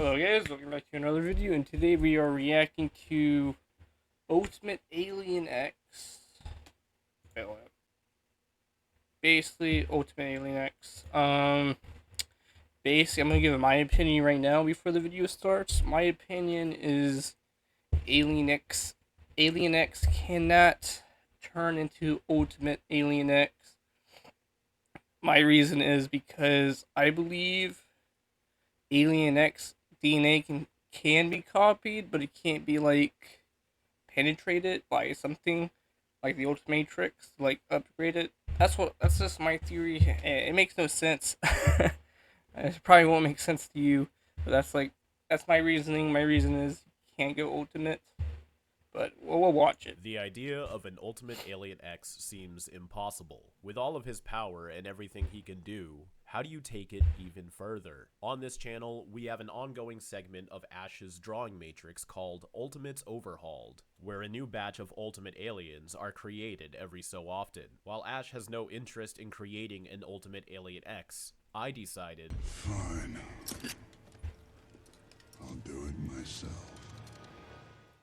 Hello guys, welcome back to another video, and today we are reacting to Ultimate Alien X. Basically, Ultimate Alien X. Basically, I'm gonna give my opinion right now before the video starts. My opinion is Alien X. Alien X cannot turn into Ultimate Alien X. My reason is because I believe Alien X DNA can be copied, but it can't be like penetrated by something like the Ultimatrix, like upgrade it. That's just my theory. It makes no sense. It probably won't make sense to you, but that's my reasoning. My reason is you can't go Ultimate, but we'll watch it. The idea of an Ultimate Alien X seems impossible. With all of his power and everything he can do, how do you take it even further? On this channel, we have an ongoing segment of Ash's drawing matrix called Ultimates Overhauled, where a new batch of Ultimate Aliens are created every so often. While Ash has no interest in creating an Ultimate Alien X, I decided, Fine. I'll do it myself.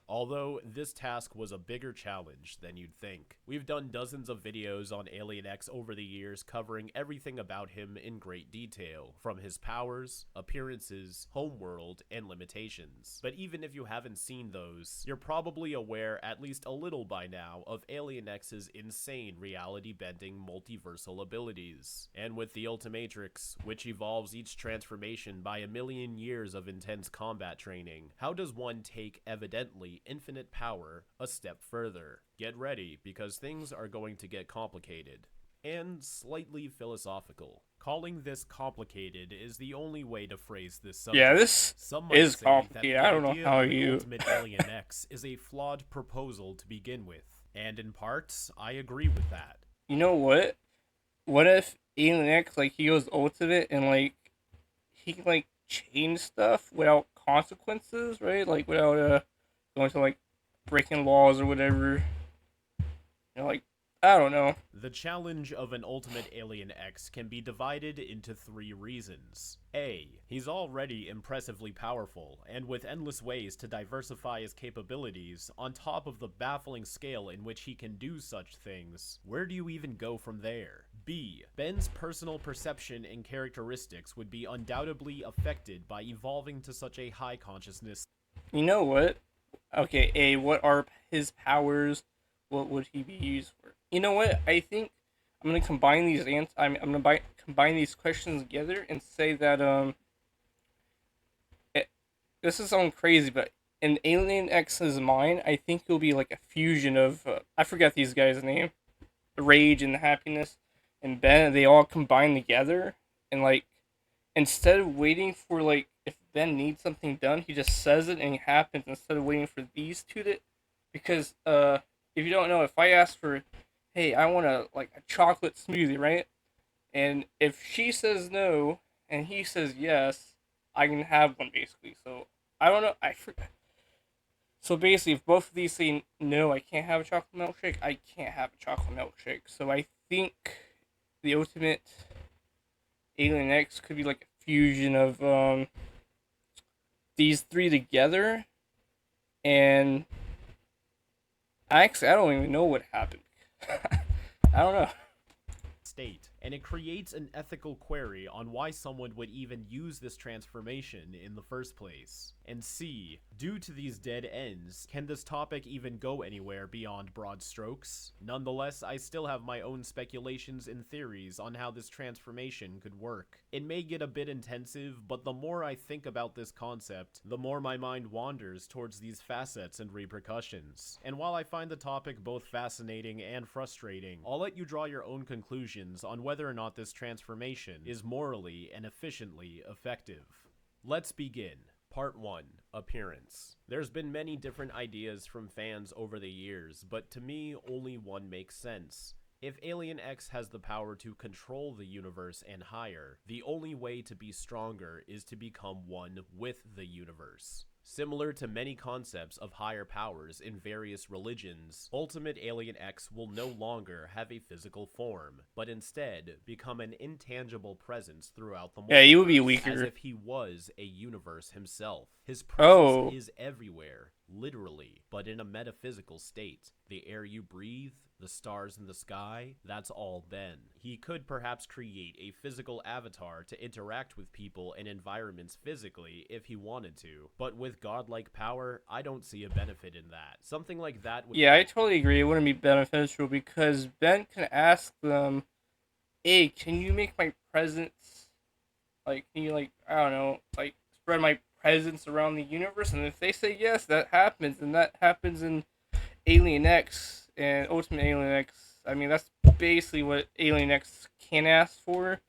although this task was a bigger challenge than you'd think. We've done dozens of videos on Alien X over the years covering everything about him in great detail, from his powers, appearances, homeworld, and limitations. But even if you haven't seen those, you're probably aware at least a little by now of Alien X's insane reality-bending multiversal abilities. And with the Ultimatrix, which evolves each transformation by a million years of intense combat training, how does one take evidently infinite power a step further? Get ready, because things are going to get complicated and slightly philosophical. Calling this complicated is the only way to phrase this subject. Yeah, this Some might is say complicated. that the I don't know idea how of an you. Ultimate Alien X is a flawed proposal to begin with, and in parts, I agree with that. You know what? What if Alien X he goes Ultimate and he can change stuff without consequences, right? Like without going to breaking laws or whatever. I don't know. The challenge of an Ultimate Alien X can be divided into three reasons. A. He's already impressively powerful, and with endless ways to diversify his capabilities, on top of the baffling scale in which he can do such things. Where do you even go from there? B. Ben's personal perception and characteristics would be undoubtedly affected by evolving to such a high consciousness. You know what? Okay, A. What are his powers? What would he be used for? You know what? I think I'm gonna combine these combine these questions together and say that this is sound crazy, but in Alien X's mind, I think it'll be like a fusion of I forget these guys' name, the Rage and the Happiness, and Ben. They all combine together, and instead of waiting for if Ben needs something done, he just says it and it happens instead of waiting for these two to. Because if you don't know, if I ask for, hey, I want a chocolate smoothie, right? And if she says no and he says yes, I can have one basically. So I don't know. So basically, if both of these say no, I can't have a chocolate milkshake. I can't have a chocolate milkshake. So I think the Ultimate Alien X could be like a fusion of these three together, and I don't even know what happened. I don't know. State, and it creates an ethical query on why someone would even use this transformation in the first place. And C, due to these dead ends, can this topic even go anywhere beyond broad strokes? Nonetheless, I still have my own speculations and theories on how this transformation could work. It may get a bit intensive, but the more I think about this concept, the more my mind wanders towards these facets and repercussions. And while I find the topic both fascinating and frustrating, I'll let you draw your own conclusions on whether or not this transformation is morally and efficiently effective. Let's begin. Part 1. Appearance. There's been many different ideas from fans over the years, but to me, only one makes sense. If Alien X has the power to control the universe and higher, the only way to be stronger is to become one with the universe. Similar to many concepts of higher powers in various religions, Ultimate Alien X will no longer have a physical form, but instead become an intangible presence throughout the multiverse, Yeah, he would be as weaker. if he was a universe himself. His Oh. presence is everywhere, literally, but in a metaphysical state. The air you breathe, the stars in the sky, that's all Ben. He could perhaps create a physical avatar to interact with people and environments physically if he wanted to, but with godlike power, I don't see a benefit in that. Something like that would Yeah, I totally agree. It wouldn't be beneficial because Ben can ask them, "Hey, can you make my presence like? Can you like I don't know, like spread my presence around the universe?" And if they say yes, that happens, and that happens in Alien X and Ultimate Alien X. I mean, that's basically what Alien X can ask for.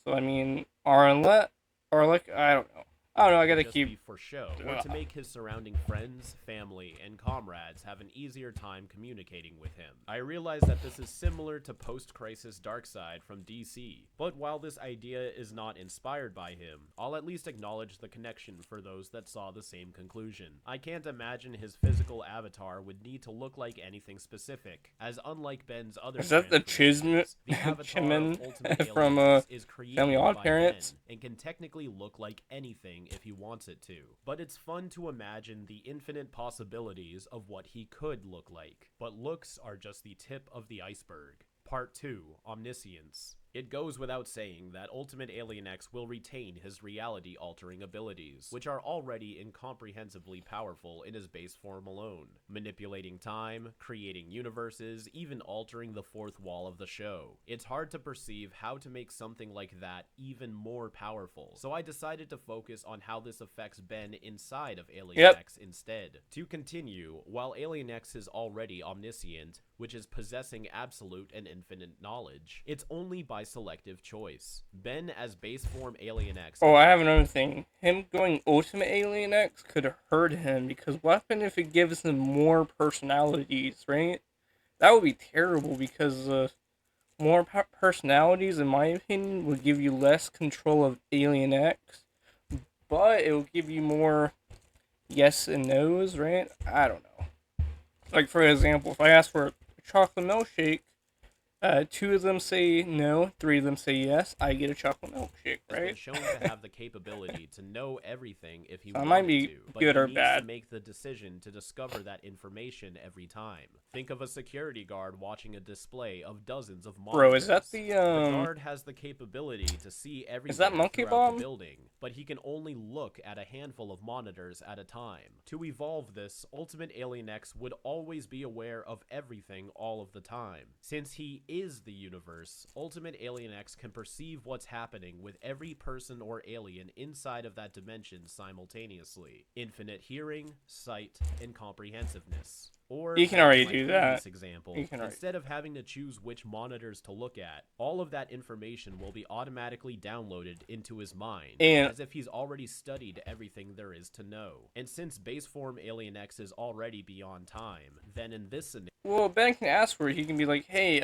So I mean, Arlec, I don't know. I don't know. I gotta just keep. be for show, or to make his surrounding friends, family, and comrades have an easier time communicating with him. I realize that this is similar to post-crisis Darkseid from DC, but while this idea is not inspired by him, I'll at least acknowledge the connection for those that saw the same conclusion. I can't imagine his physical avatar would need to look like anything specific, as unlike Ben's other Is that the transformations, the Chisholm avatar Chimman of Ultimate from Alien X is created Family Odd by Parents? Ben and can technically look like anything if he wants it to. But it's fun to imagine the infinite possibilities of what he could look like. But looks are just the tip of the iceberg. Part 2, Omniscience. It goes without saying that Ultimate Alien X will retain his reality-altering abilities, which are already incomprehensibly powerful in his base form alone, manipulating time, creating universes, even altering the fourth wall of the show. It's hard to perceive how to make something like that even more powerful, so I decided to focus on how this affects Ben inside of Alien X instead. To continue, while Alien X is already omniscient, which is possessing absolute and infinite knowledge, it's only by selective choice. Ben as base form Alien X. Oh, I have another thing. Him going Ultimate Alien X could hurt him because what happens if it gives him more personalities, right? That would be terrible because more personalities, in my opinion, would give you less control of Alien X, but it will give you more yes and no's, right? I don't know. Like, for example, if I ask for a chocolate milkshake, 2 of them say no, 3 of them say yes, I get a chocolate milkshake, Has been right? shown to have the capability to know everything if he So it wanted might be to, but good he or needs bad. to make the decision to discover that information every time. Think of a security guard watching a display of dozens of monitors. Bro, is that the guard has the capability to see everything Monkey throughout Bomb? the building, but he can only look at a handful of monitors at a time. To evolve this, Ultimate Alien X would always be aware of everything all of the time. Since he is the universe, Ultimate Alien X can perceive what's happening with every person or alien inside of that dimension simultaneously. Infinite hearing, sight, and comprehensiveness. Or, You can already my do previous that. example, You can already- instead of having to choose which monitors to look at, all of that information will be automatically downloaded into his mind, And- as if he's already studied everything there is to know. And since base form Alien X is already beyond time, then in this scenario, Well, Ben can ask for it. He can be like, "Hey,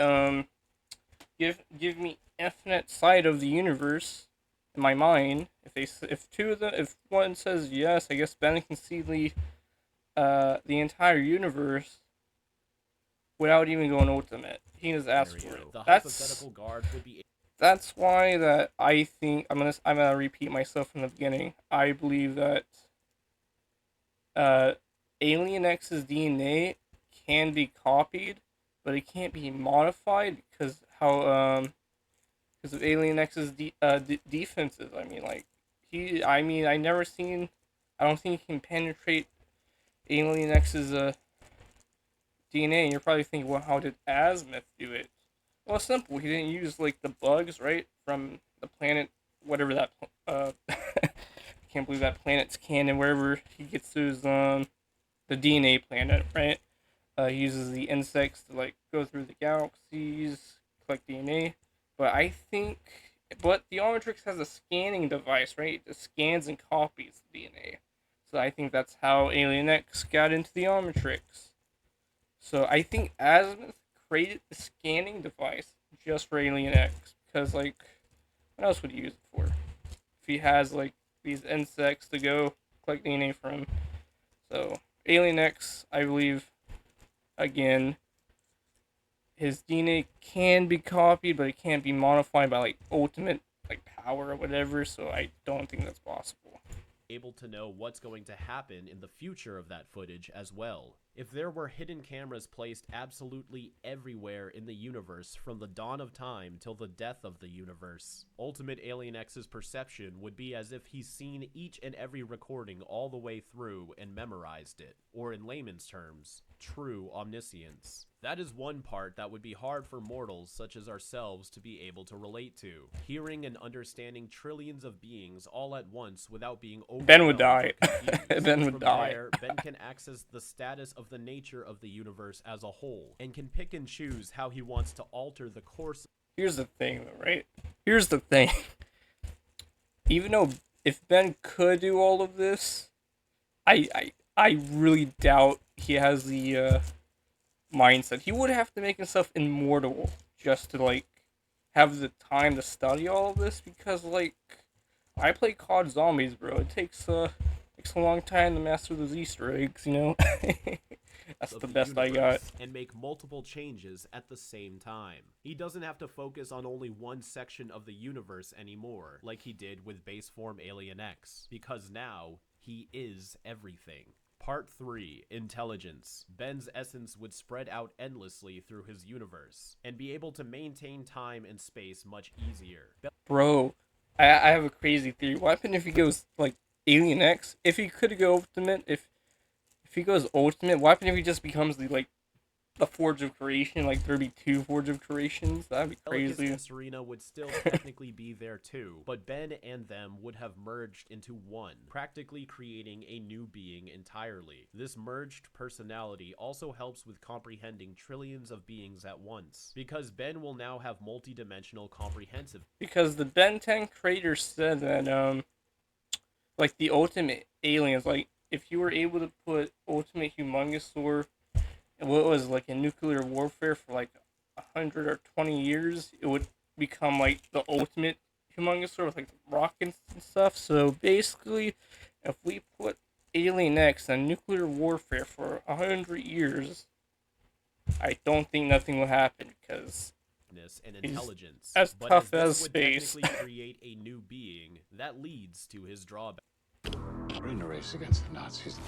give me infinite sight of the universe in my mind." If one says yes, I guess Ben can see the entire universe without even going ultimate. He can just ask for it. the That's hypothetical guard would be why that I think I'm gonna repeat myself from the beginning. I believe that Alien X's DNA can be copied, but it can't be modified because of Alien X's defenses. I mean, like I don't think he can penetrate Alien X's DNA. And you're probably thinking, well, how did Azimuth do it? Well, it's simple. He didn't use like the bugs, right, from the planet, whatever that. I can't believe that planet's canon. Wherever he gets those the DNA planet, right? He uses the insects to like go through the galaxies, collect DNA. But the Omnitrix has a scanning device, right? It scans and copies the DNA. So I think that's how Alien X got into the Omnitrix. So I think Azimuth created the scanning device just for Alien X because, like, what else would he use it for? If he has like these insects to go collect DNA from, So Alien X, I believe, again, his DNA can be copied, but it can't be modified by like ultimate like power or whatever. So I don't think that's possible. Able to know what's going to happen in the future of that footage as well. If there were hidden cameras placed absolutely everywhere in the universe from the dawn of time till the death of the universe, Ultimate Alien X's perception would be as if he's seen each and every recording all the way through and memorized it, or in layman's terms, true omniscience. That is one part that would be hard for mortals such as ourselves to be able to relate to. Hearing and understanding trillions of beings all at once without being overwhelmed. Ben would die. or confused. Ben would From die. there, Ben can access the status of the nature of the universe as a whole, and can pick and choose how he wants to alter the course. Here's the thing, though, right? Here's the thing. Even though if Ben could do all of this, I really doubt he has the mindset. He would have to make himself immortal just to like have the time to study all of this, because like I play COD Zombies, bro. It takes a long time to master those Easter eggs, you know. That's Of the best I got. universe and make multiple changes at the same time. He doesn't have to focus on only one section of the universe anymore, like he did with base form Alien X, because now he is everything. Part 3, Intelligence. Ben's essence would spread out endlessly through his universe, and be able to maintain time and space much easier. Bro, I have a crazy theory. What happened if he goes like Alien X? If he could go ultimate, if he goes ultimate, what happened if he just becomes the Forge of Creation? Like there'd be 2 Forge of Creations. That'd be Bellicus crazy. and Serena would still technically be there too, but Ben and them would have merged into one, practically creating a new being entirely. This merged personality also helps with comprehending trillions of beings at once, because Ben will now have multi-dimensional comprehensive. Because the Ben 10 creator said that like the ultimate aliens, like if you were able to put Ultimate Humongosaur, what was like in nuclear warfare for like 100 or 20 years, it would become like the ultimate Humongosaur with like rockets and stuff. So basically, if we put Alien X in nuclear warfare for 100 years, I don't think nothing will happen because And he's intelligence, as but tough this as would space. technically create a new being that leads to his drawback. We're in a race against the Nazis.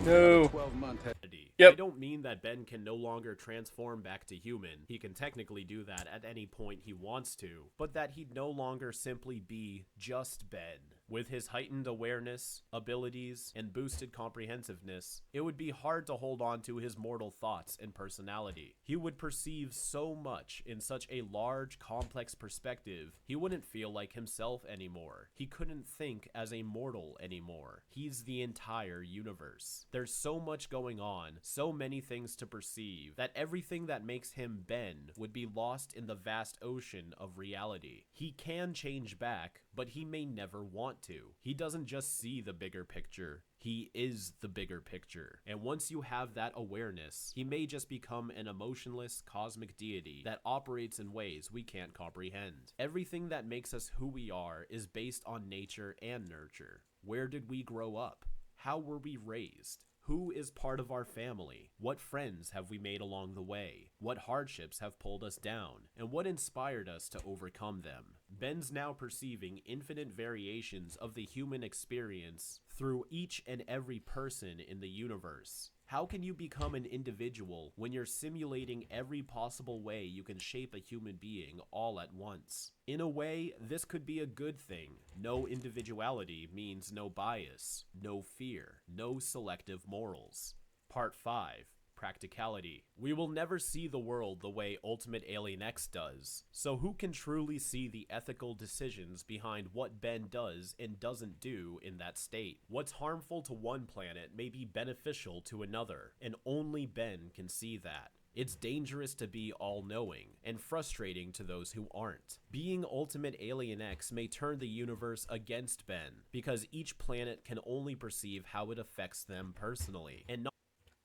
no. 12-month head. Yep. I don't mean that Ben can no longer transform back to human. He can technically do that at any point he wants to, but that he'd no longer simply be just Ben. With his heightened awareness, abilities, and boosted comprehensiveness, it would be hard to hold on to his mortal thoughts and personality. He would perceive so much in such a large, complex perspective, he wouldn't feel like himself anymore. He couldn't think as a mortal anymore. He's the entire universe. There's so much going on, so many things to perceive, that everything that makes him Ben would be lost in the vast ocean of reality. He can change back, but he may never want to. He doesn't just see the bigger picture. He is the bigger picture. And once you have that awareness, he may just become an emotionless cosmic deity that operates in ways we can't comprehend. Everything that makes us who we are is based on nature and nurture. Where did we grow up? How were we raised? Who is part of our family? What friends have we made along the way? What hardships have pulled us down? And what inspired us to overcome them? Ben's now perceiving infinite variations of the human experience through each and every person in the universe. How can you become an individual when you're simulating every possible way you can shape a human being all at once? In a way, this could be a good thing. No individuality means no bias, no fear, no selective morals. Part 5. Practicality. We will never see the world the way Ultimate Alien X does, so who can truly see the ethical decisions behind what Ben does and doesn't do in that state? What's harmful to one planet may be beneficial to another, and only Ben can see that. It's dangerous to be all-knowing, and frustrating to those who aren't. Being Ultimate Alien X may turn the universe against Ben, because each planet can only perceive how it affects them personally, and not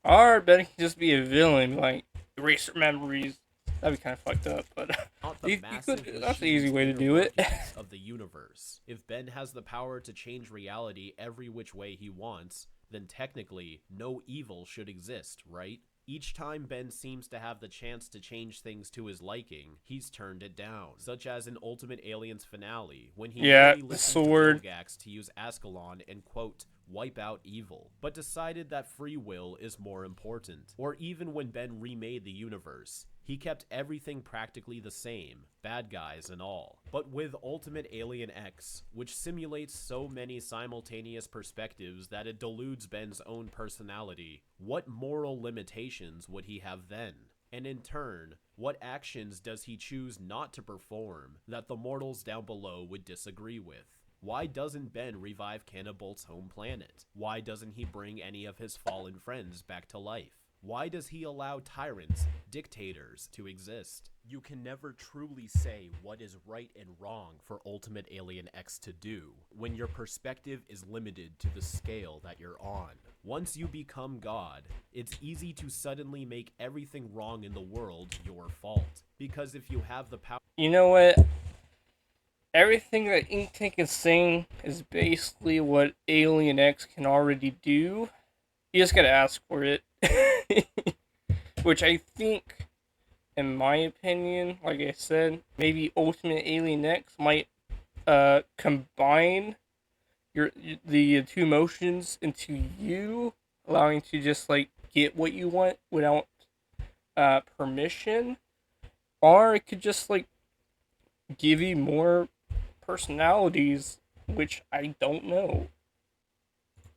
Or Ben can just be a villain, like erase your memories. That'd be kind of fucked up, but the you massive could, that's an machines easy way to inner do it. workings of the universe. If Ben has the power to change reality every which way he wants, then technically no evil should exist, right? Each time Ben seems to have the chance to change things to his liking, he's turned it down, such as in Ultimate Aliens finale, when he Yeah, nearly the listened sword. to Vilgax to use Ascalon and, quote, wipe out evil, but decided that free will is more important. Or even when Ben remade the universe, he kept everything practically the same, bad guys and all. But with Ultimate Alien X, which simulates so many simultaneous perspectives that it deludes Ben's own personality, what moral limitations would he have then? And in turn, what actions does he choose not to perform that the mortals down below would disagree with? Why doesn't Ben revive Cannabolt's home planet? Why doesn't he bring any of his fallen friends back to life? Why does he allow tyrants, dictators, to exist? You can never truly say what is right and wrong for Ultimate Alien X to do when your perspective is limited to the scale that you're on. Once you become God, it's easy to suddenly make everything wrong in the world your fault. Because if you have the power... You know what? Everything that Ink Tank is saying is basically what Alien X can already do. You just gotta ask for it. Which I think, in my opinion, like I said, maybe Ultimate Alien X might combine the two motions into you, allowing to just like get what you want without permission, or it could just like give you more personalities, which I don't know.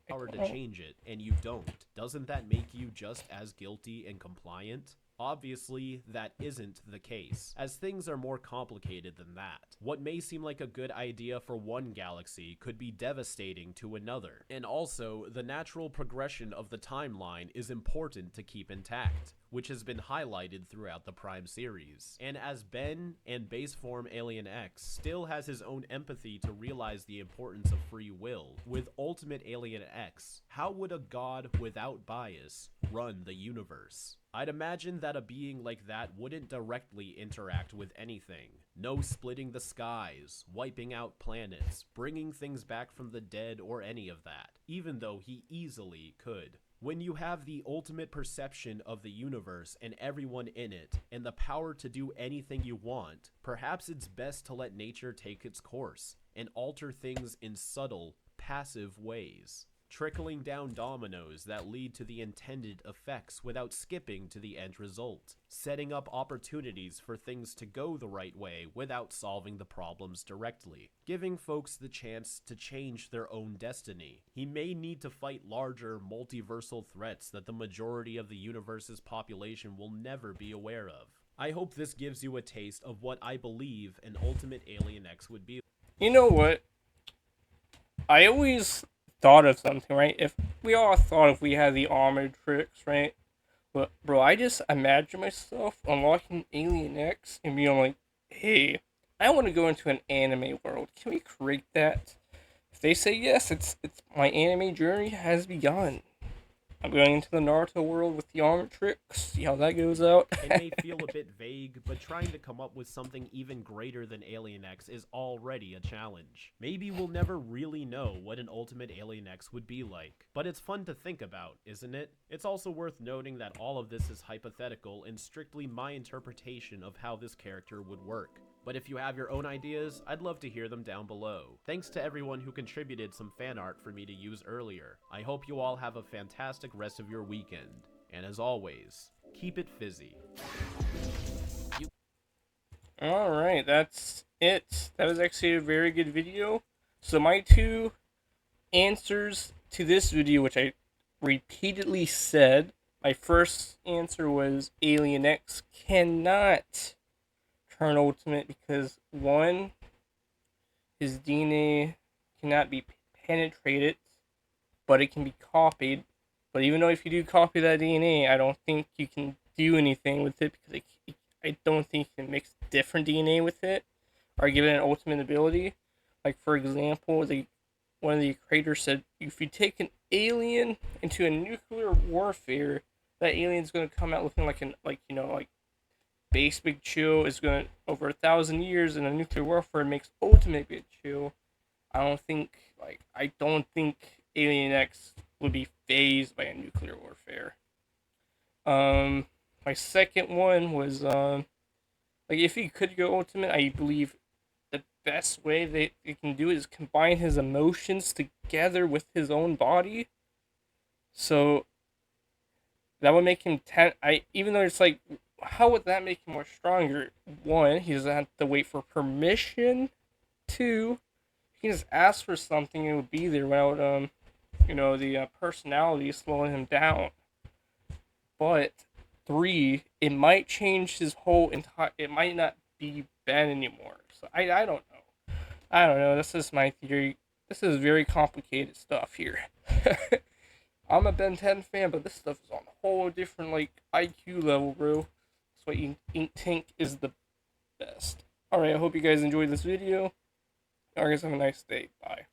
Power to change it, and you don't. Doesn't that make you just as guilty and compliant? Obviously, that isn't the case, as things are more complicated than that. What may seem like a good idea for one galaxy could be devastating to another, and also, the natural progression of the timeline is important to keep intact, which has been highlighted throughout the Prime series. And as Ben and base form Alien X still has his own empathy to realize the importance of free will, with Ultimate Alien X, how would a god without bias run the universe? I'd imagine that a being like that wouldn't directly interact with anything. No splitting the skies, wiping out planets, bringing things back from the dead, or any of that, even though he easily could. When you have the ultimate perception of the universe and everyone in it, and the power to do anything you want, perhaps it's best to let nature take its course, and alter things in subtle, passive ways, trickling down dominoes that lead to the intended effects without skipping to the end result, setting up opportunities for things to go the right way without solving the problems directly, giving folks the chance to change their own destiny. He may need to fight larger, multiversal threats that the majority of the universe's population will never be aware of. I hope this gives you a taste of what I believe an Ultimate Alien X would be. You know what? I always thought of something, right? If we all thought if we had the armored tricks, right? But bro, I just imagine myself unlocking Alien X and being like, hey, I want to go into an anime world. Can we create that? If they say yes, it's my anime journey has begun. I'm going into the Naruto world with the armor tricks, see how that goes out. It may feel a bit vague, but trying to come up with something even greater than Alien X is already a challenge. Maybe we'll never really know what an Ultimate Alien X would be like, but it's fun to think about, isn't it? It's also worth noting that all of this is hypothetical and strictly my interpretation of how this character would work. But if you have your own ideas, I'd love to hear them down below. Thanks to everyone who contributed some fan art for me to use earlier. I hope you all have a fantastic rest of your weekend. And as always, keep it fizzy. Alright, that's it. That was actually a very good video. So my two answers to this video, which I repeatedly said, my first answer was Alien X cannot turn ultimate because, one, his DNA cannot be penetrated, but it can be copied. But even though if you do copy that DNA, I don't think you can do anything with it because I don't think you can mix different DNA with it or give it an ultimate ability. Like, for example, one of the creators said, if you take an alien into a nuclear warfare, that alien's going to come out looking like Base Big Chill is going to, over 1,000 years in a nuclear warfare, makes ultimate Big Chill. I don't think Alien X would be phased by a nuclear warfare. My second one was like if he could go ultimate, I believe the best way they can do it is combine his emotions together with his own body. So that would make him 10. Even though it's like, how would that make him more stronger? One, he doesn't have to wait for permission. Two, he can just ask for something and it would be there without the personality slowing him down. But three, it might change his whole entire. It might not be Ben anymore. So I don't know. I don't know. This is my theory. This is very complicated stuff here. I'm a Ben 10 fan, but this stuff is on a whole different like IQ level, bro. That's why Ink Tank is the best. Alright, I hope you guys enjoyed this video. Alright, guys, have a nice day. Bye.